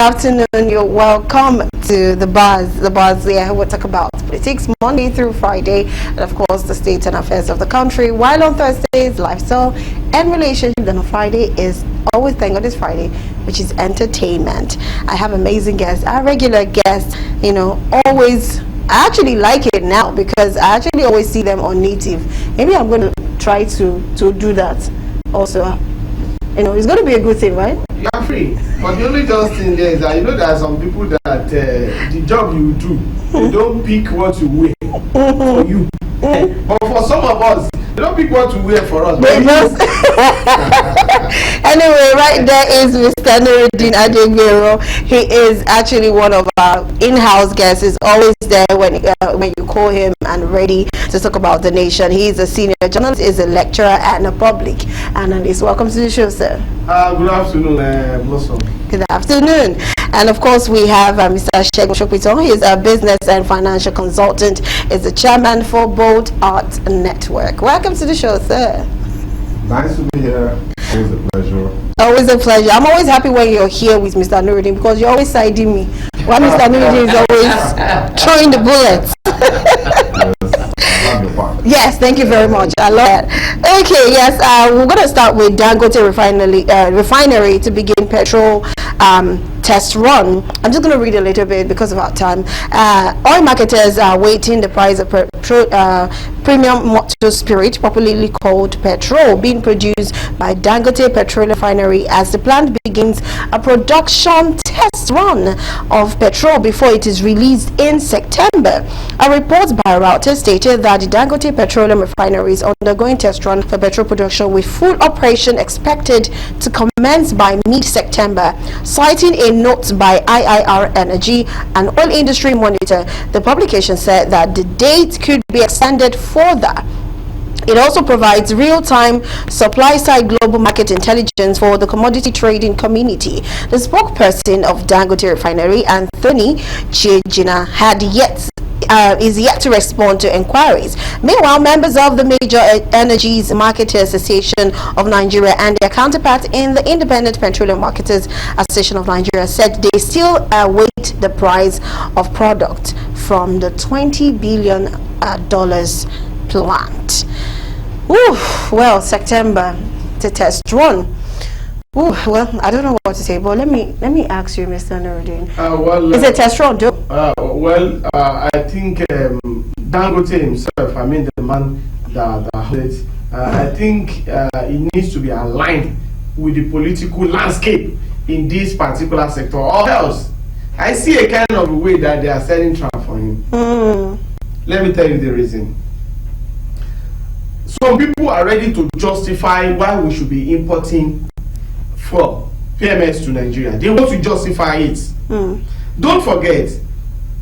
afternoon. You're welcome to the buzz. The buzz here we'll talk about politics Monday through Friday, and of course the state and affairs of the country. While on Thursdays, lifestyle and relationship. Then on Friday is always, thank God it's Friday, which is entertainment. I have amazing guests. Our regular guests, you know, always. I actually like it now because I actually always see them on native. Maybe I'm going to try to do that also. You know, it's going to be a good thing, right? You are free, but the only just thing there is that you know there are some people that the job you do, they don't pick what you wear for you. But for some of us, they don't pick what to wear for us. Anyway, right there is Mr. Nuruddin Adegbero. He is actually one of our in-house guests. He's always there when you call him and ready to talk about the nation. He is a senior journalist, is a lecturer and a public analyst. Welcome to the show, sir. Good afternoon, Blossom. Good afternoon. And of course, we have Mr. Shegun Shokwiton. He is a business and financial consultant. He's the chairman for Bold Art Network. Welcome to the show, sir. Nice to be here. Always a pleasure. Always a pleasure. I'm always happy when you're here with Mr. Nuruddin because you're always siding me. While Mr. Nuruddin is always throwing the bullets. Yes, thank you very much. I love that. Okay, yes, we're going to start with Dangote Refinery to begin petrol test run. I'm just going to read a little bit because of our time. Oil marketers are waiting the price of premium motor spirit, popularly called Petrol, being produced by Dangote Petrol Refinery as the plant begins a production test run of petrol before it is released in September. A report by Reuters stated that the Dangote Petroleum Refinery is undergoing test run for petrol production with full operation expected to commence by mid-September. Citing a note by IIR Energy, an oil industry monitor, the publication said that the date could be extended further. It also provides real-time supply-side global market intelligence for the commodity trading community. The spokesperson of Dangote Refinery, Anthony Chiejina, is yet to respond to inquiries. Meanwhile, members of the Major Energies Marketers Association of Nigeria and their counterparts in the Independent Petroleum Marketers Association of Nigeria said they still await the price of product from the $20 billion plant. Ooh, well, September to test run. Ooh, well, I don't know what to say, but let me ask you, Mr. Nuruddin. Is it test run, though? I think Dangote himself, I mean the man that holds, I think it needs to be aligned with the political landscape in this particular sector, or else I see a kind of way that they are selling trap for him. Let me tell you the reason. Some people are ready to justify why we should be importing from PMS to Nigeria. They want to justify it. Don't forget,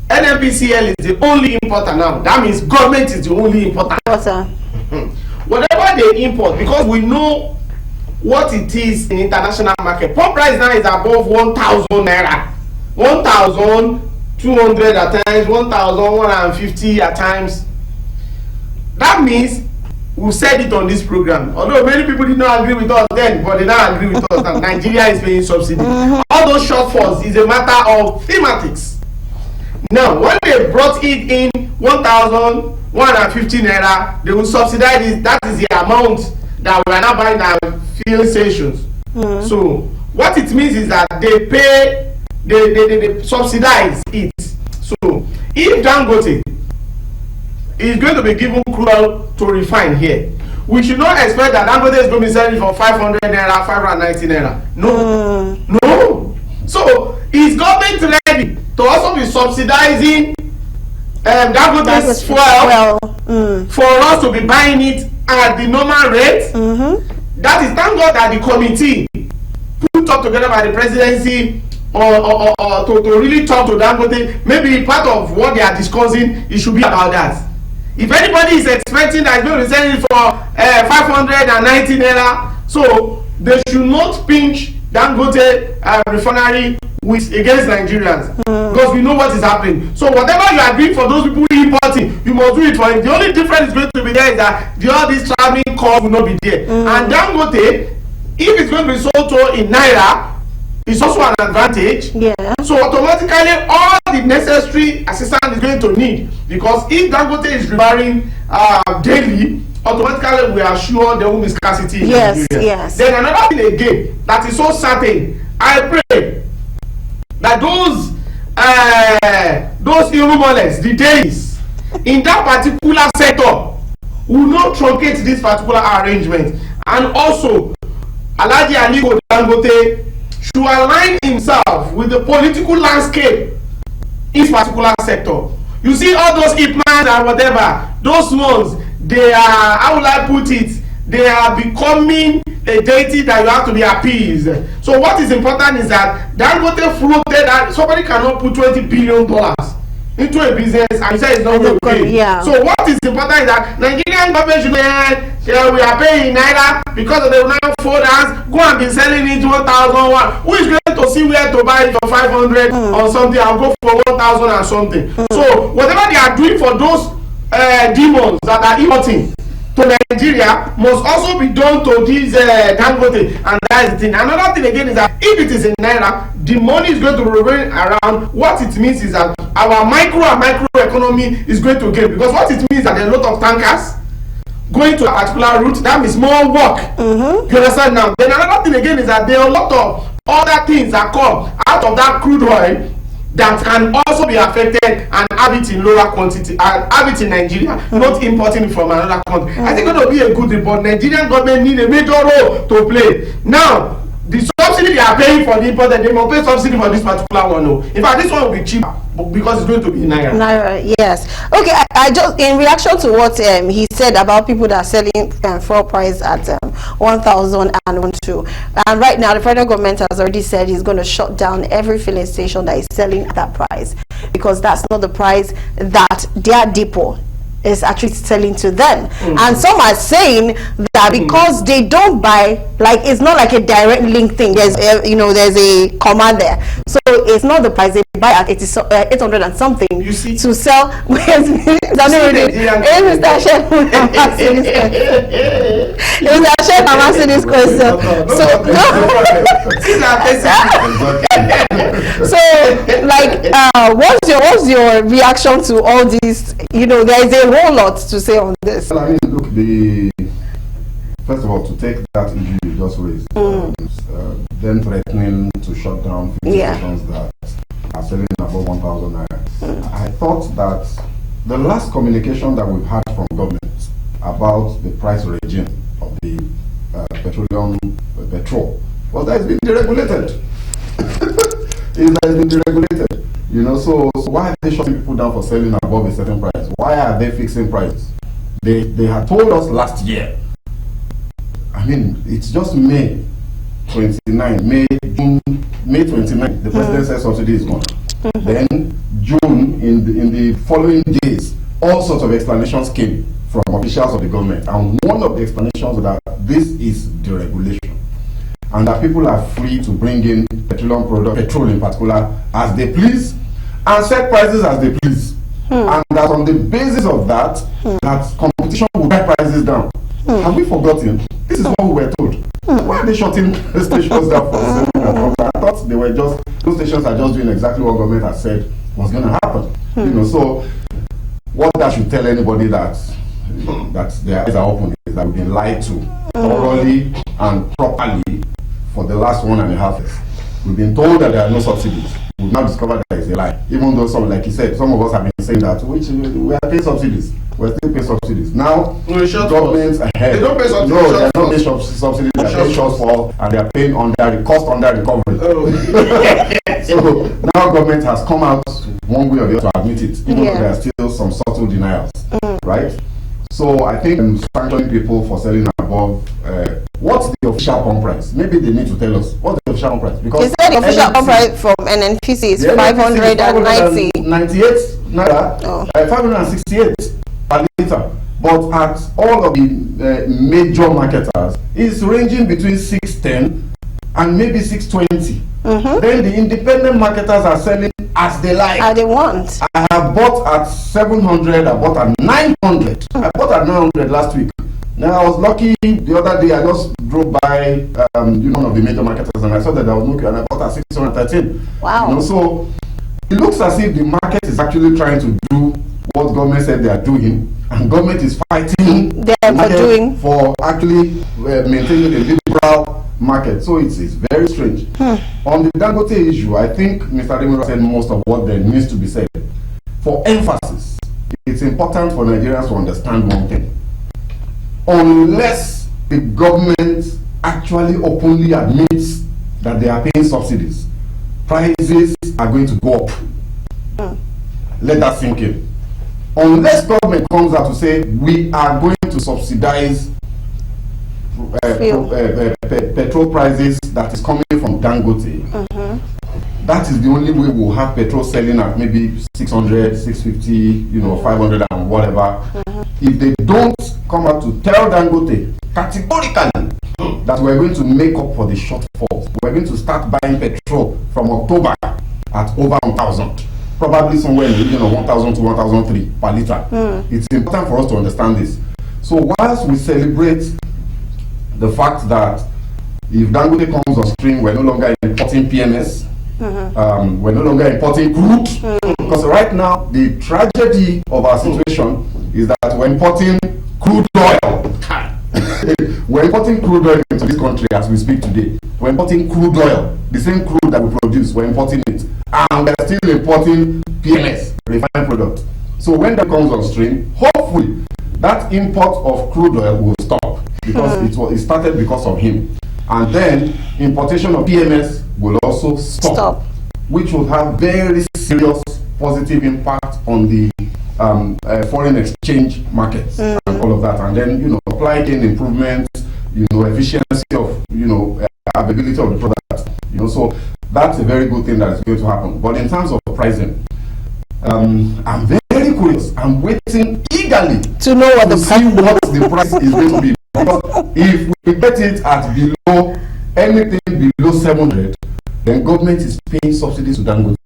NNPCL is the only importer now. That means government is the only importer. Whatever they import, because we know what it is in international market. Pump price now is above 1,000 naira. 1,200 at times, 1,150 at times. That means we said it on this program. Although many people did not agree with us then, but they now agree with us that Nigeria is paying subsidy. All those shortfalls is a matter of thematics. Now, when they brought it in 1,150 naira, they will subsidize it. That is the amount that we are now buying our fuel stations. So, what it means is that they pay, they subsidize it. So, if Dangote is going to be given crude to refine here, we should not expect that Dangote is going to be selling for 500 naira, 590 naira. No. So, is government ready to also be subsidizing Dangote's fuel for us to be buying it at the normal rate? That is, thank God that the committee put up together by the presidency or to really talk to Dangote. Maybe part of what they are discussing, it should be about that. If anybody is expecting that it's going to be selling for 590 naira, so they should not pinch Dangote Refinery against Nigerians, because we know what is happening. So whatever you are doing for those people importing, you must do it for him. The only difference is going to be there is that all these traveling costs will not be there. And Dangote, if it's going to be sold to in naira, is also an advantage. Yeah. So automatically all the necessary assistance is going to need, because if Dangote is requiring daily, automatically we are sure there will be scarcity in Nigeria. Yes. Then another thing again that is so certain, I pray that those irregulars, the days in that particular sector will not truncate this particular arrangement. And also Alhaji Aliko Dangote should align himself with the political landscape in this particular sector. You see all those Ipman and whatever, those ones, they are, how will I put it, they are becoming a deity that you have to be appeased. So what is important is that Dangote floated that somebody cannot put $20 billion into a business and he said it's not okay. Yeah. So what is important is that Nigerian government should we are paying naira because they will now fold hands, go and be selling it 1,001. Who is going to see where to buy it for 500 or something? I'll go for 1,000 or something. So whatever they are doing for those demons that are importing to Nigeria must also be done to this Dangote, and that is the thing. Another thing again is that if it is in naira, the money is going to remain around. What it means is that our micro and macro economy is going to gain, because what it means is that there are a lot of tankers going to a particular route. That means more work. You understand now? Then another thing again is that there are a lot of other things that come out of that crude oil that can also be affected and have it in lower quantity and have it in Nigeria, not importing it from another country. I think it's going to be a good report. Nigerian government need a major role to play. Now, the subsidy they are paying for the import, they must pay subsidy for this particular one. No. In fact, this one will be cheaper because it's going to be in naira. Naira, yes. Okay, I just, in reaction to what he said about people that are selling fuel price at 1,000 and 1,200, and right now the federal government has already said he's going to shut down every filling station that is selling at that price, because that's not the price that their depot is actually selling to them. And some are saying that because they don't buy, like, it's not like a direct link thing, there's there's a comma there, so it's not the price they buy at 800 and something you see to sell. I'm asking this question. So like what's your reaction to all these? There is a whole lot to say on this. Well, I mean, look, first of all, to take that issue you just raised, them threatening to shut down stations that are selling above 1,000 naira. I thought that the last communication that we've had from government about the price regime of the petrol was that it's been deregulated. It has been deregulated. So why are they shutting people down for selling above a certain price? Why are they fixing prices? They had told us last year. I mean, it's just May 29, May 29, the president said subsidy is gone. Then June, in the following days, all sorts of explanations came from officials of the government, and one of the explanations was that this is deregulation, and that people are free to bring in petroleum products, petrol in particular, as they please, and set prices as they please. And that on the basis of that, that competition will drive prices down. Have we forgotten? This is what we were told. Why are they shutting the stations down for selling? I thought those stations are just doing exactly what government has said was going to happen. So what that should tell anybody that their eyes are open is that we've been lied to thoroughly and properly for the last 1.5 years. We've been told that there are no subsidies. We've now discovered that it's a lie. Even though like you said, some of us have been saying that we are paying subsidies. We're still paying subsidies. Now, governments ahead. They don't pay subsidies. No, they're not paying subsidies. They're paying shortfall, and they're paying cost under recovery. So now government has come out one way or the other to admit it, even though there are still some subtle denials, right? So I think sanctioning people for selling above, what's the official pump price? Maybe they need to tell us what's the official pump price. Because they said the official pump price from NNPC is 590. 98 naira, 568 per liter. But at all of the major marketers, it's ranging between 610 and maybe 620. Then the independent marketers are selling as they like. As they want. I have bought at 700, I bought at 900. I bought at 900 last week. Now, I was lucky the other day. I just drove by, one of the major markets, and I saw that there was no queue, and I bought at 613. Wow. So it looks as if the market is actually trying to do what government said they are doing, and government is fighting for actually maintaining a liberal market. So it's very strange. On the Dangote issue, I think Mr. Ademira said most of what there needs to be said. For emphasis, it's important for Nigerians to understand one thing. Unless the government actually openly admits that they are paying subsidies, prices are going to go up. Let that sink in. Unless government comes out to say we are going to subsidize petrol prices that is coming from Dangote, that is the only way we'll have petrol selling at maybe 600, 650, 500 and whatever. If they don't come out to tell Dangote categorically that we're going to make up for the shortfalls, we're going to start buying petrol from October at over 1,000, probably somewhere in the region of 1,000 to 1,003 per liter. It's important for us to understand this. So whilst we celebrate the fact that if Dangote comes on stream, we're no longer importing PMS, we're no longer importing crude, because right now the tragedy of our situation is that we're importing crude oil. We're importing crude oil into this country as we speak today. We're importing crude oil, the same crude that we produce, we're importing it. And we're still importing PMS, refined product. So when that comes on stream, hopefully that import of crude oil will stop, because it started because of him. And then importation of PMS will also stop, which will have very serious positive impact on the foreign exchange markets and all of that. And then, supply chain improvements, efficiency of, availability of the product. So that's a very good thing that is going to happen. But in terms of pricing, I'm very curious. I'm waiting eagerly to know what the price is going to be. Because if we get it at below anything below 700, then government is paying subsidies to Dangote.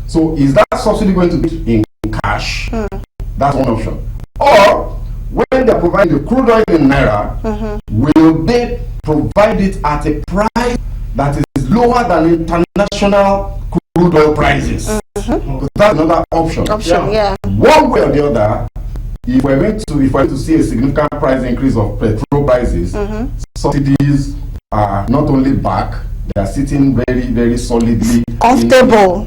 So is that subsidy going to be in cash? That's one option. Or when they're providing the crude oil in naira, will they provide it at a price that is lower than international crude oil prices? Because that's another option. One way or the other, if we're going to see a significant price increase of petrol prices, subsidies are not only back, they are sitting very, very solidly, comfortable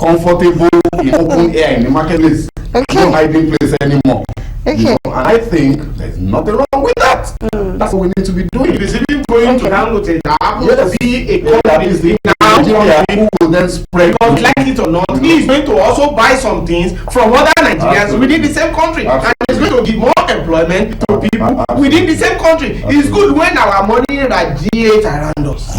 in open air in the marketplace. No hiding place anymore. And I think there's nothing wrong with that. That's what we need to be doing. It is even going to Dangote that happens to be a company now who will then spread. Because like it or not, he is going to also buy some things from other Nigerians within the same country. And it's going to give more employment to people within the same country. It's good when our money radiates around us.